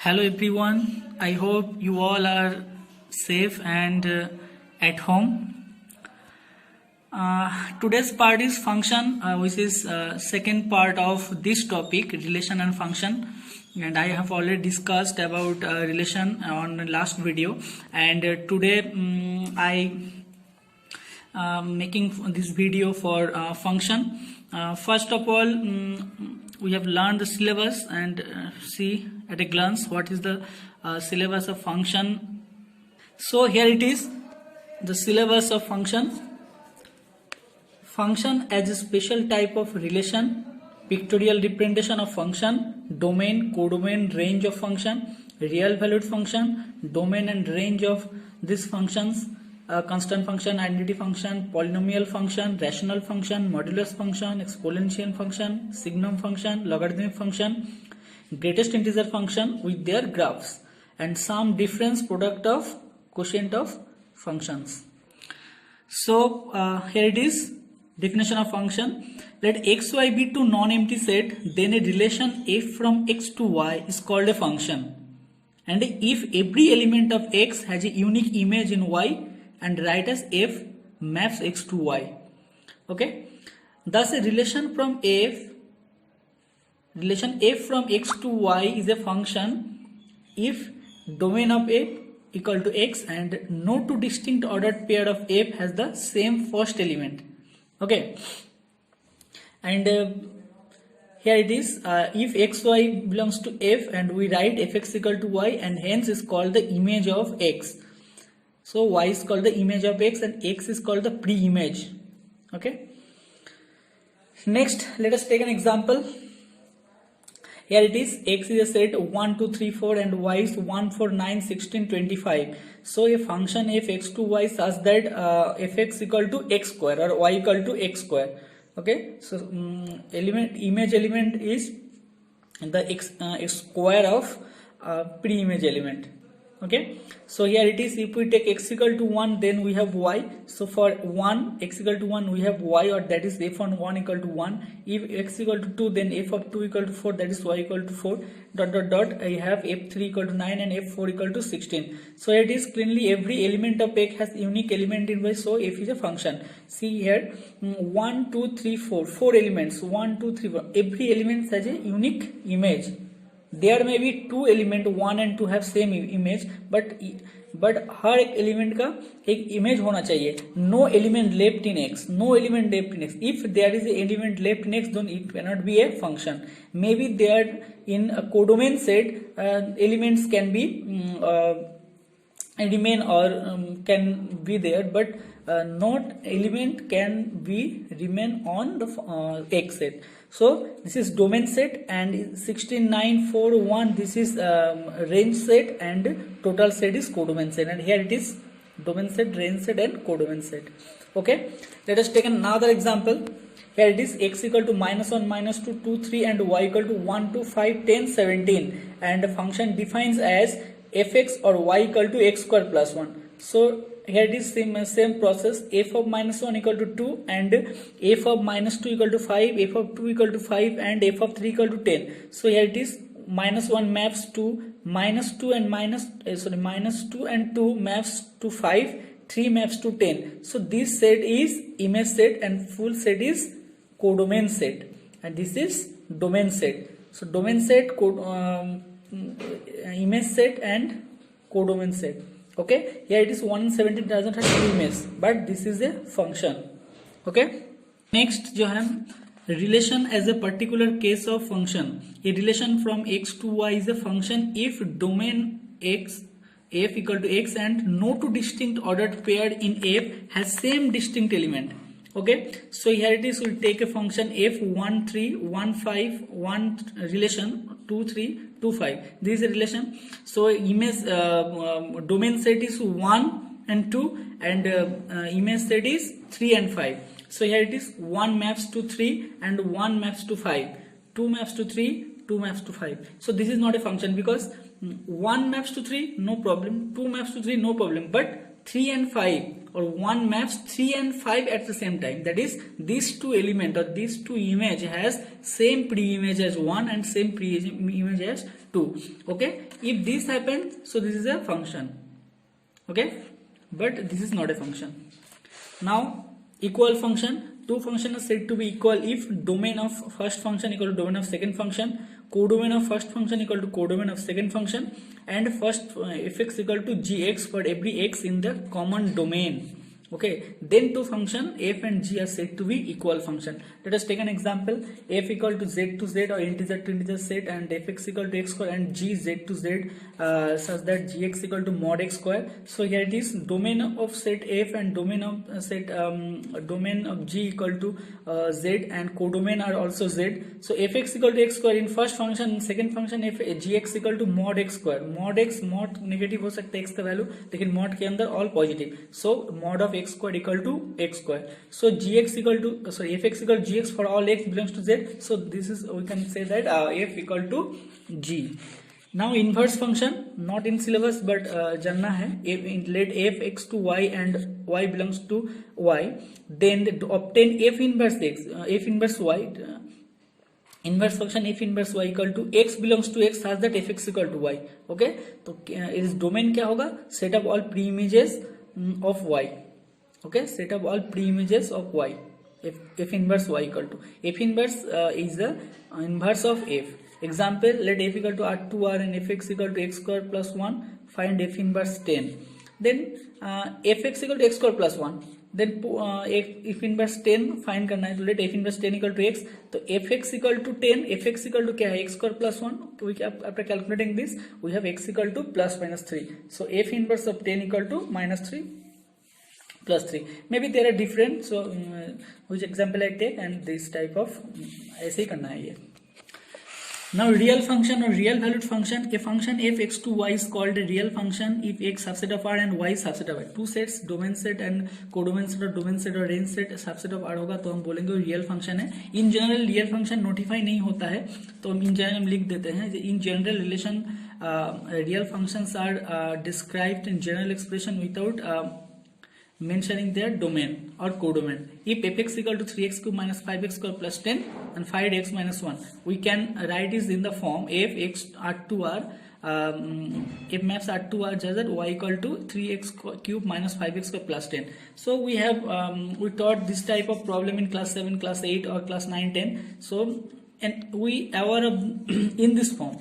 Hello everyone, I hope you all are safe and at home. Today's part is function, which is second part of this topic, relation and function. And I have already discussed about relation on the last video. And today I making this video for function. First of all, we have learned the syllabus and see at a glance what is the syllabus of function. So here it is, the syllabus of function. Function as a special type of relation, pictorial representation of function, domain, codomain, range of function, real valued function, domain and range of these functions, constant function, identity function, polynomial function, rational function, modulus function, exponential function, signum function, logarithmic function, greatest integer function with their graphs, and some difference product of quotient of functions. So here it is, definition of function. Let xy be two non-empty set, then a relation f from x to y is called a function. And if every element of x has a unique image in y, and write as f maps x to y. Okay, thus a relation from f from x to y is a function if domain of f equal to x and no two distinct ordered pair of f has the same first element. Okay, and here it is, if xy belongs to f and we write fx equal to y, and hence is called the image of x. So y is called the image of x and x is called the pre-image. Okay. Next, let us take an example. Here it is, x is a set 1, 2, 3, 4 and y is 1, 4, 9, 16, 25. So a function f x to y such that fx equal to x square or y equal to x square. Okay. So image element is the x square of pre-image element. Okay, so here it is, if we take x equal to 1, then we have y. So for 1, x equal to 1, we have y, or that is f on 1 equal to 1. If x equal to 2, then f of 2 equal to 4, that is y equal to 4. Dot dot dot, I have f3 equal to 9 and f4 equal to 16. So it is clearly every element of x has unique element in y, so f is a function. See here, 1, 2, 3, 4, 4 elements, 1, 2, 3, 4. Every element has a unique image. There may be two element 1 and 2 have same image, but हर एक element का एक image होना चाहिए. No element left in x, no element left in x. If there is element left in x, then it cannot be a function. Maybe there in a codomain set elements can be remain or can be there, but not element can be remain on the x set. So this is domain set, and 16, 9, 4, 1, this is range set, and total set is codomain set. And here it is domain set, range set and codomain set. Okay, let us take another example. Here it is, x equal to -1, -2, 2, 3 and y equal to 1, 2, 5, 10, 17, and the function defines as fx or y equal to x square plus 1. So here it is same process, f of -1 equal to 2 and f of -2 equal to 5, f of 2 equal to 5 and f of 3 equal to 10. So here it is, -1 maps to -2 and -2 and 2 maps to 5, 3 maps to 10. So this set is image set and full set is codomain set, and this is domain set. So domain set, image set and codomain set. Okay, here it is 117 doesn't have two image, but this is a function. Okay, next जो है relation as a particular case of function. A relation from x to y is a function if domain x f equal to x and no two distinct ordered pair in f has same distinct element. Okay, so here it is, we'll take a function f 1, 3, 1, 5, 1 relation 2, 3, 2, 5. This is a relation. So image domain set is 1 and 2 and image set is 3 and 5. So here it is, 1 maps to 3 and 1 maps to 5, 2 maps to 3, 2 maps to 5. So this is not a function because 1 maps to 3, no problem, 2 maps to 3, no problem, but 3 and 5 or 1 maps 3 and 5 at the same time, that is these two element or these two image has same pre-image as 1 and same pre-image as 2. Okay, if this happens, so this is a function. Okay, but this is not a function. Now equal function, two functions are said to be equal if domain of first function equal to domain of second function, codomain of first function equal to codomain of second function, and first fx equal to gx for every x in the common domain. Okay, then two function f and g are said to be equal function. Let us take an example. F equal to z to z or integer to integer set, and fx equal to x square, and g z to z such that gx equal to mod x square. So here it is domain of set f and domain of set domain of g equal to z, and codomain are also z. So fx equal to x square in first function, second function f gx equal to mod x square. Mod x, mod negative हो सकता है x का value, लेकिन mod के अंदर all positive. So mod of x square equal to x square. So gx equal to fx equal to gx for all x belongs to z. So this is, we can say that f equal to g. Now inverse function, not in syllabus but जानना है. Let f x to y and y belongs to y, then obtain f inverse x, f inverse y. Inverse function f inverse y equal to x belongs to x such that fx equal to y. Okay, तो इस domain क्या होगा? Set of all pre images of y. Okay, set up all pre-images of y. F inverse y equal to f inverse is the inverse of f. Example, let f equal to r2r and fx equal to x square plus 1. Find f inverse 10. Then fx equal to x square plus 1. Then f inverse 10 find करना है, तो late f inverse 10 equal to x. तो fx equal to 10, fx equal to क्या है? x square plus 1. After calculating this, we have x equal to plus minus 3. So f inverse of 10 equal to minus 3. Plus 3. Maybe there are different, so which example I take, and this type of ऐसे ही करना है ये. Now real function or real valued function, a function f x to y is called a real function if x subset of R and y subset of R. Two sets, domain set and codomain set or domain set और range set subset of R होगा तो हम बोलेंगे real function है. In general real function notify नहीं होता है, तो हम इन जनरल लिख देते हैं. In general relation real functions are described in general expression without mentioning their domain or codomain. If fx equal to 3x cube minus 5x square plus 10 and 5x minus 1, we can write this in the form f x r to r, f maps r to r such that y equal to 3x cube minus 5x square plus 10. So we have we taught this type of problem in class 7, class 8 or class 9, 10. So and we aware of in this form.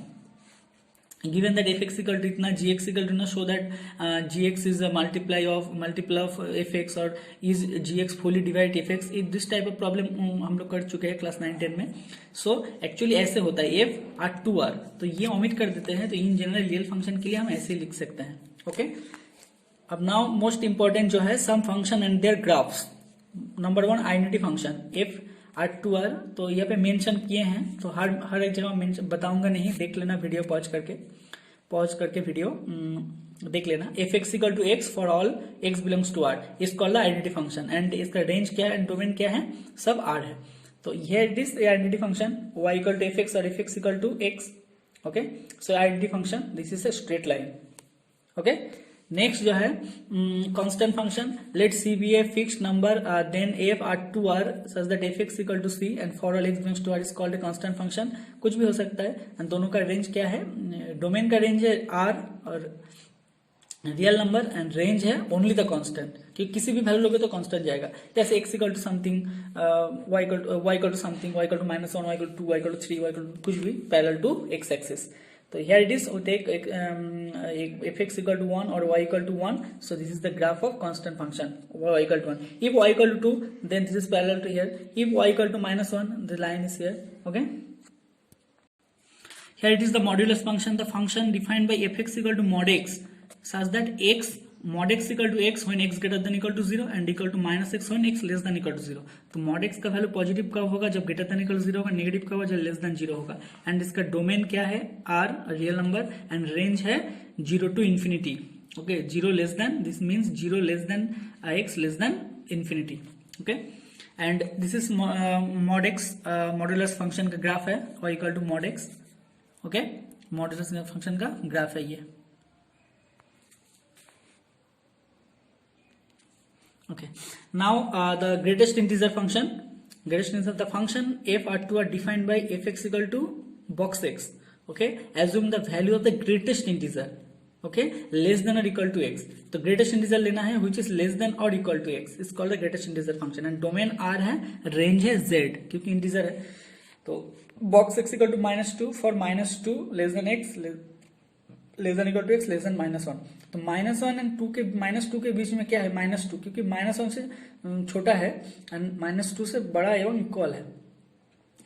Given that fx equal to इतना, gx equal to ना, show that gx is a multiple of fx or is gx fully divide fx. this type of problem हम लोग कर चुके हैं class 9, 10 में. so actually ऐसे होता है f r to r, तो ये ओमिट कर देते हैं. तो इन जनरल रियल फंक्शन के लिए हम ऐसे लिख सकते हैं. ओके, अब नाउ मोस्ट इंपॉर्टेंट जो है some function and their graphs. Number 1 identity function f r to r, तो यहाँ पे मेंशन किए हैं, तो हर एक जगह मेंशन बताऊंगा नहीं, देख लेना वीडियो पॉज करके वीडियो देख लेना. F x equal to X for all x belongs to R is called identity function, and इसका रेंज क्या है, डोमेन क्या है, सब आर है. तो here it is identity function y equal to F X और F x equal to X. Okay, so identity function, this is a straight line. Okay, next जो है constant function. Let C be a fixed number then F R to R such that f x equal to c and for all x belongs to R is called a constant function. कुछ भी हो सकता है, and दोनों का range क्या है, domain का रेंज है आर और रियल नंबर, एंड रेंज है ओनली द कांस्टेंट, क्योंकि किसी भी वैल्यू लोगे तो कांस्टेंट जाएगा. जैसे x equal to something, y equal to something, y equal to -1, y equal to 2, y equal to 3, y equal to कुछ भी parallel to x axis. So here it is, we take fx equal to 1 or y equal to 1. So this is the graph of constant function y equal to 1. If y equal to 2, then this is parallel to here. If y equal to -1, the line is here. Okay. Here it is the modulus function, the function defined by fx equal to mod x such that x mod x equal to x when x greater than equal to 0 and equal to -x when x less than equal to 0. तो mod x का value positive कब होगा, जब greater than equal to 0 होगा, negative कब होगा, जब less than 0 होगा. एंड इसका डोमेन क्या है, r real number, and range है 0 to infinity. Okay, 0 less than, this means 0 less than x less than infinity. Okay, and this is mod x modulus function का graph है, y equal to mod x. Okay, modulus function का graph है ये. Okay, now the greatest integer function, greatest integer, the function f r2 are defined by fx equal to box x. Okay, assume the value of the greatest integer, okay, less than or equal to x. तो greatest integer लेना है which is less than or equal to x is called the greatest integer function, and domain r है, range है z क्योंकि integer है. तो box x equal to -2 for -2 less than x less than equal to x less than -1. तो -1 and -2 के बीच में क्या है, -2, क्योंकि -1 से छोटा है एंड -2 से बड़ा एवं इक्वल है.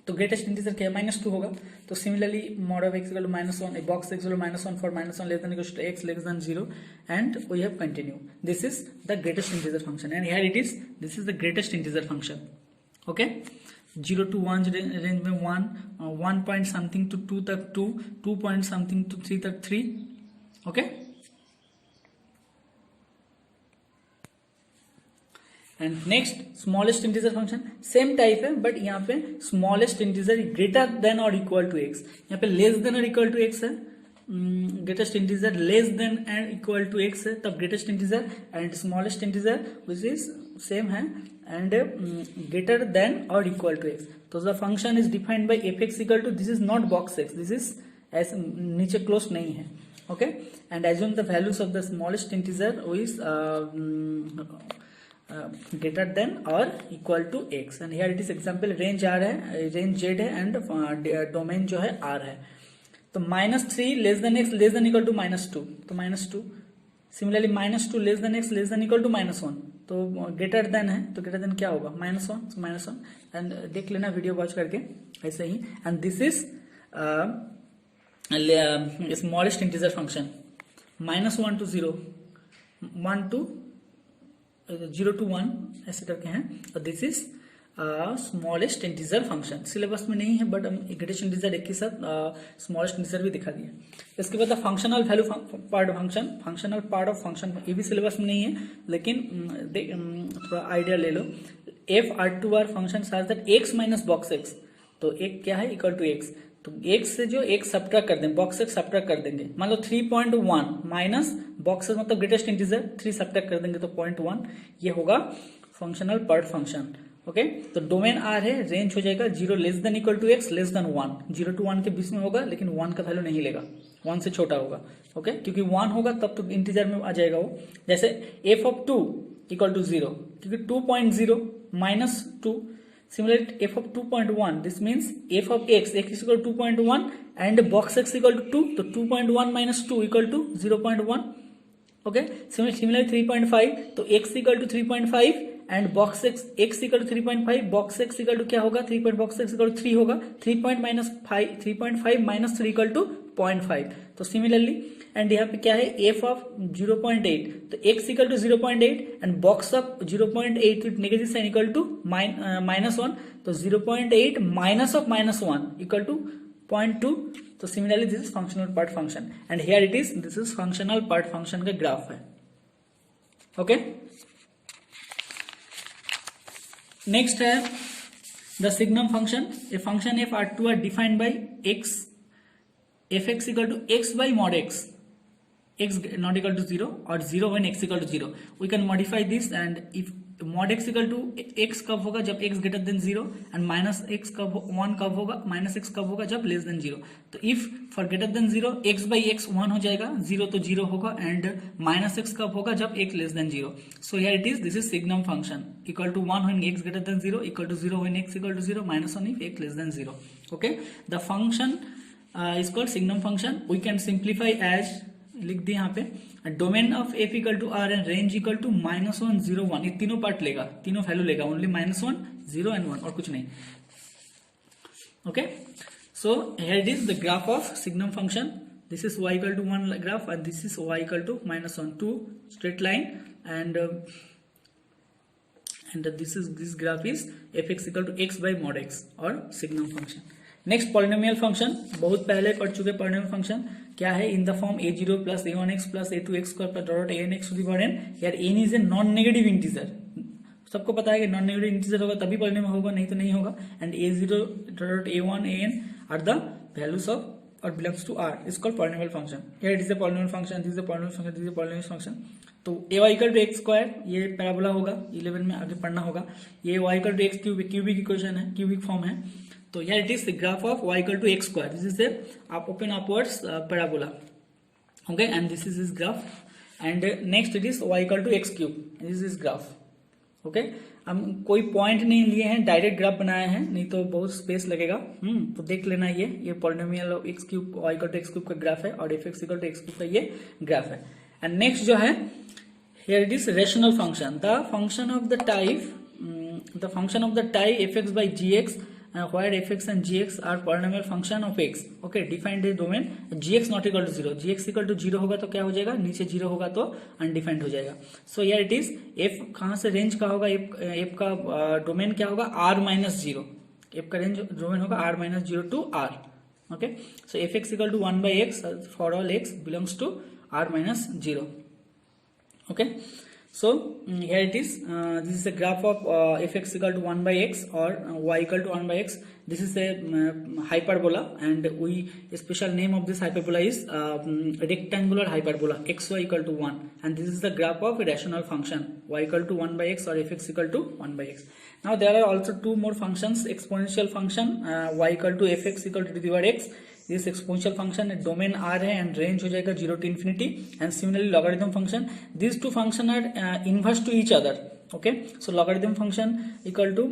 तो ग्रेटेस्ट इंटीजर क्या है, -2 होगा. तो similarly mod of x equal to -1, box x equal to -1 for -1 less than equal to x less than 0 and we have continue. This is the greatest integer function and here it is, this is the greatest integer function. Okay, 0 to 1 रेंज में 1, 1 point something to 2 तक 2, 2 point something to 3 तक 3. Okay, and next smallest integer function same type है, but यहाँ पे smallest integer greater than or equal to x. यहाँ पे less than or equal to x है, greatest integer less than and equal to x है, तब greatest integer and smallest integer which is same है and greater than or equal to x. तो the function is defined by f x equal to, this is not box x, this is ऐसे नीचे close नहीं है. Okay, and assume the values of the smallest integer is greater than or equal to x, and here it is example range r है, range z है and domain जो है r है. तो -3 less than x less than equal to -2, तो -2. Similarly -2 less than x less than equal to -1, तो greater than है, तो ग्रेटर देन क्या होगा, -1, so -1. एंड देख लेना वीडियो वॉच करके ऐसे ही. And this is smallest integer function, -1 to 0, 1 to 0 to 1 ऐसे करके हैं. और this is smallest integer function. Syllabus में नहीं है बट हम ग्रेटेस्ट इंटीजर एक ही साथ स्मॉलेस्ट इंटीजर भी दिखा दिए. इसके बाद functional value part function, functional part of function, ये भी सिलेबस में नहीं है लेकिन थोड़ा आइडिया ले लो. एफ R2R फंक्शन साज that x minus box x, तो एक क्या है इक्वल टू x, तो x से जो x सब्ट्रैक्ट कर देंगे, बॉक्स x सब्ट्रैक्ट कर देंगे. मान लो 3.1 माइनस बॉक्स मतलब ग्रेटेस्ट इंटीजर 3 सब्ट्रैक्ट कर देंगे तो 0.1, ये होगा फंक्शनल पार्ट फंक्शन. ओके, तो डोमेन r है, रेंज हो जाएगा 0 less than equal to x less than 1, 0 to 1 के बीच में होगा लेकिन 1 का वैल्यू नहीं लेगा, 1 से छोटा होगा. ओके, क्योंकि 1 होगा तब तो इंटीजर में आ जाएगा वो. जैसे f of 2 इक्वल टू 0, क्योंकि 2.0 minus 2. Similarly, f of 2.1, this means f of x is equal to 2.1 and box x equal to 2, तो 2.1 minus 2 equal to 0.1. Okay, similarly 3.5, तो x equal to 3.5 and box x equal to 3.5, box x equal to क्या होगा, box x equal to 3 होगा, 3.5 minus 3 equal to 0.5. तो similarly and यहाँ पे क्या है f ऑफ 0.8, तो x equal to 0.8 and box of 0.8 with negative sign equal to -1, तो 0.8 माइनस ऑफ -1 इक्वल टू 0.2. तो similarly this is functional part function and here it is, this is functional part function का graph है. Okay, next है the signum function. A function f R2 R defined by x, fx equal to x by mod x, x not equal to 0 or 0 when x equal to 0. We can modify this, and if mod x equal to x कब होगा, जब x greater than 0, and minus x कब 1 कब होगा, minus x कब होगा, जब less than 0. तो if for greater than 0 x by x 1 हो जाएगा, 0 तो 0 होगा, and minus x कब होगा, जब x less than 0. So here it is, this is signum function equal to 1 when x greater than 0, equal to 0 when x equal to 0, minus 1 if x less than 0. Okay, the function is called signum function. We can simplify as, लिख दिए यहाँ पे, domain of f equal to R and range equal to -1 0 1, ये तीनों part लेगा, तीनों value लेगा, only -1 0 and 1 और कुछ नहीं. Okay, so here it is the graph of signum function. This is y equal to 1 graph and this is y equal to -1, 2 straight line and this graph is fx equal to x by mod x और signum function. Next polynomial function, बहुत पहले पढ़ चुके polynomial function. क्या है, in the form a0 plus a1x plus a2x square plus dot an x to the power n. यार n is a non negative integer, सबको पता है कि नॉन नेगेटिव इंटीजर होगा तभी पॉलिनोमियल होगा, नहीं तो नहीं होगा. And a0 dot a1 an are the values of or belongs to R is called polynomial function. Here it is a polynomial function, this is a polynomial function, this is a polynomial function. तो ay equal to x square ये parabola होगा, 11 में आगे पढ़ना होगा. ये y equal to x cube cubic equation है, cubic form है. तो here it is the graph of y equal to x square. This is a open upwards parabola. Okay, and this is his graph. And next it is y equal to x cube. This is his graph. Okay हम कोई point नहीं लिए हैं, direct graph बनाया है, नहीं तो बहुत स्पेस लगेगा. तो देख लेना ये polynomial of x cube y equal to x cube का ग्राफ है और F x equal to x cube का ये ग्राफ है. एंड नेक्स्ट जो है here it is rational function. The function of the type f x by g x where fx and gx are polynomial function of x. Okay, defined domain gx not equal to 0. gx equal to 0 होगा तो क्या हो जाएगा, नीचे 0 होगा तो undefined हो जाएगा. सो here it is f कहाँ से रेंज का होगा, f का डोमेन क्या होगा r माइनस 0. f का रेंज डोमेन होगा r minus 0 to r. Okay, so fx equal to 1 by x for all x belongs to r minus 0. Okay, so here it is. This is a graph of fx equal to 1 by x or y equal to 1 by x. This is a hyperbola, and special name of this hyperbola is rectangular hyperbola xy equal to 1, and this is the graph of a rational function y equal to 1 by x or fx equal to 1 by x. Now there are also two more functions. Exponential function y equal to fx equal to the power x. This exponential function domain are है and range हो जाएगा 0 to infinity. And similarly logarithm function, this two function are inverse to each other. Okay, so logarithm function equal to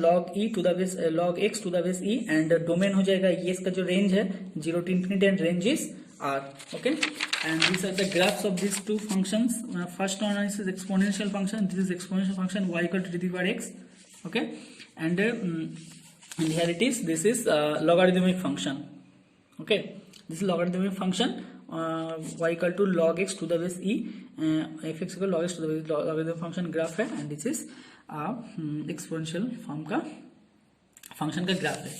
log e to the base log x to the base e, and domain हो जाएगा ये, इसका जो range है 0 to infinity and range is r. Okay, and this are the graphs of this to functions. First one is exponential function, this is exponential function y equal to the power x. Okay, and here it is, this is logarithmic function. Okay, this is logarithmic function y equal to log x to the base e, fx equal log x to the base logarithm function graph है, and this is exponential form का function का graph है.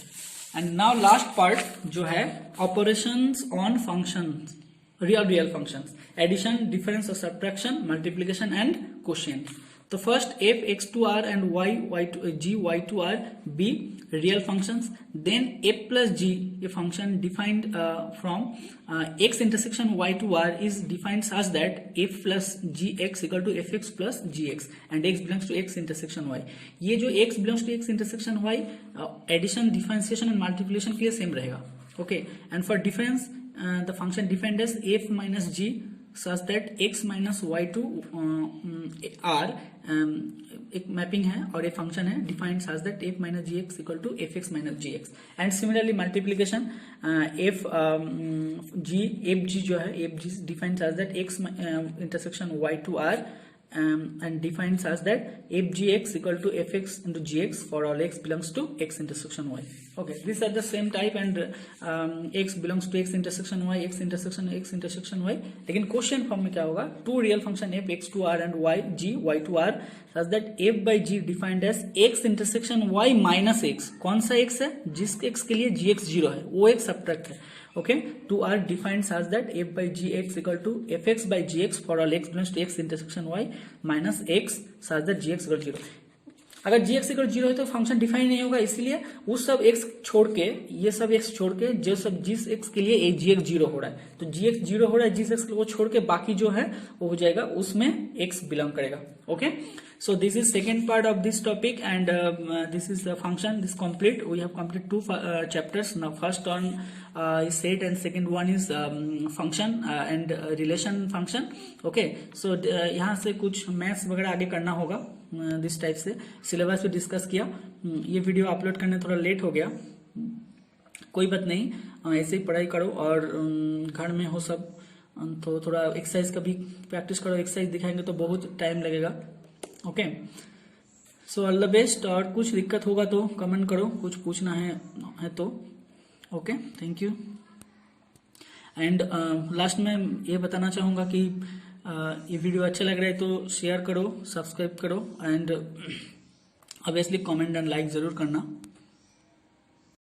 And now last part जो है operations on functions, real functions, addition, difference और subtraction, multiplication and quotient. तो first f x to r and g y to r be real functions. Then f plus g, a function defined from x intersection y to r is defined such that f plus gx equal to fx plus gx and x belongs to x intersection y. ये जो x belongs to x intersection y addition, differentiation and multiplication के लिए same रहेगा. Okay, and for difference the function defined as f minus g such that x minus y to r एक mapping है और एक function है defined such that f minus gx equal to fx minus gx. And similarly multiplication f g जो है f g defined such that x intersection y to r and defined such that f gx equal to fx into gx for all x belongs to x intersection y. Okay, these are the same type, and x belongs to x intersection y, x intersection y. लेकिन question form में क्या होगा, टू रियल फंक्शन f x to r and y g y to r such that f by g defined as x intersection y minus x. कौन सा x है, जिस x के लिए gx 0 है वो एक सब्ट्रैक्ट है. Okay, to r defined such that f by gx equal to fx by gx for all x belongs to x intersection y minus x such that gx equal to 0. अगर gx equal to 0 है तो function define नहीं होगा, इसलिए उस सब x छोड़ के, ये सब x छोड़ के, जो सब जिस x के लिए gx 0 हो रहा है, तो gx 0 हो रहा है जिस x को छोड़ के बाकी जो है वो हो जाएगा, उसमें x बिलोंग करेगा. Okay, so this is second part of this topic, and this is the function, this complete. We have completed two chapters. Now first one is set and second one is function and relation function. Okay, so यहाँ से कुछ maths वगैरह आगे करना होगा. This type से syllabus पे discuss किया. ये वीडियो अपलोड करने थोड़ा लेट हो गया, कोई बात नहीं, ऐसे ही पढ़ाई करो और घर में हो सब तो थोड़ा एक्सरसाइज का भी प्रैक्टिस करो. एक्सरसाइज दिखाएंगे तो बहुत टाइम लगेगा. Okay, so all the best. और कुछ दिक्कत होगा तो कमेंट करो, कुछ पूछना है तो. Okay, thank you. And last में ये बताना चाहूँगा कि ये वीडियो अच्छा लग रहा है तो शेयर करो, सब्सक्राइब करो, and obviously comment and like ज़रूर करना.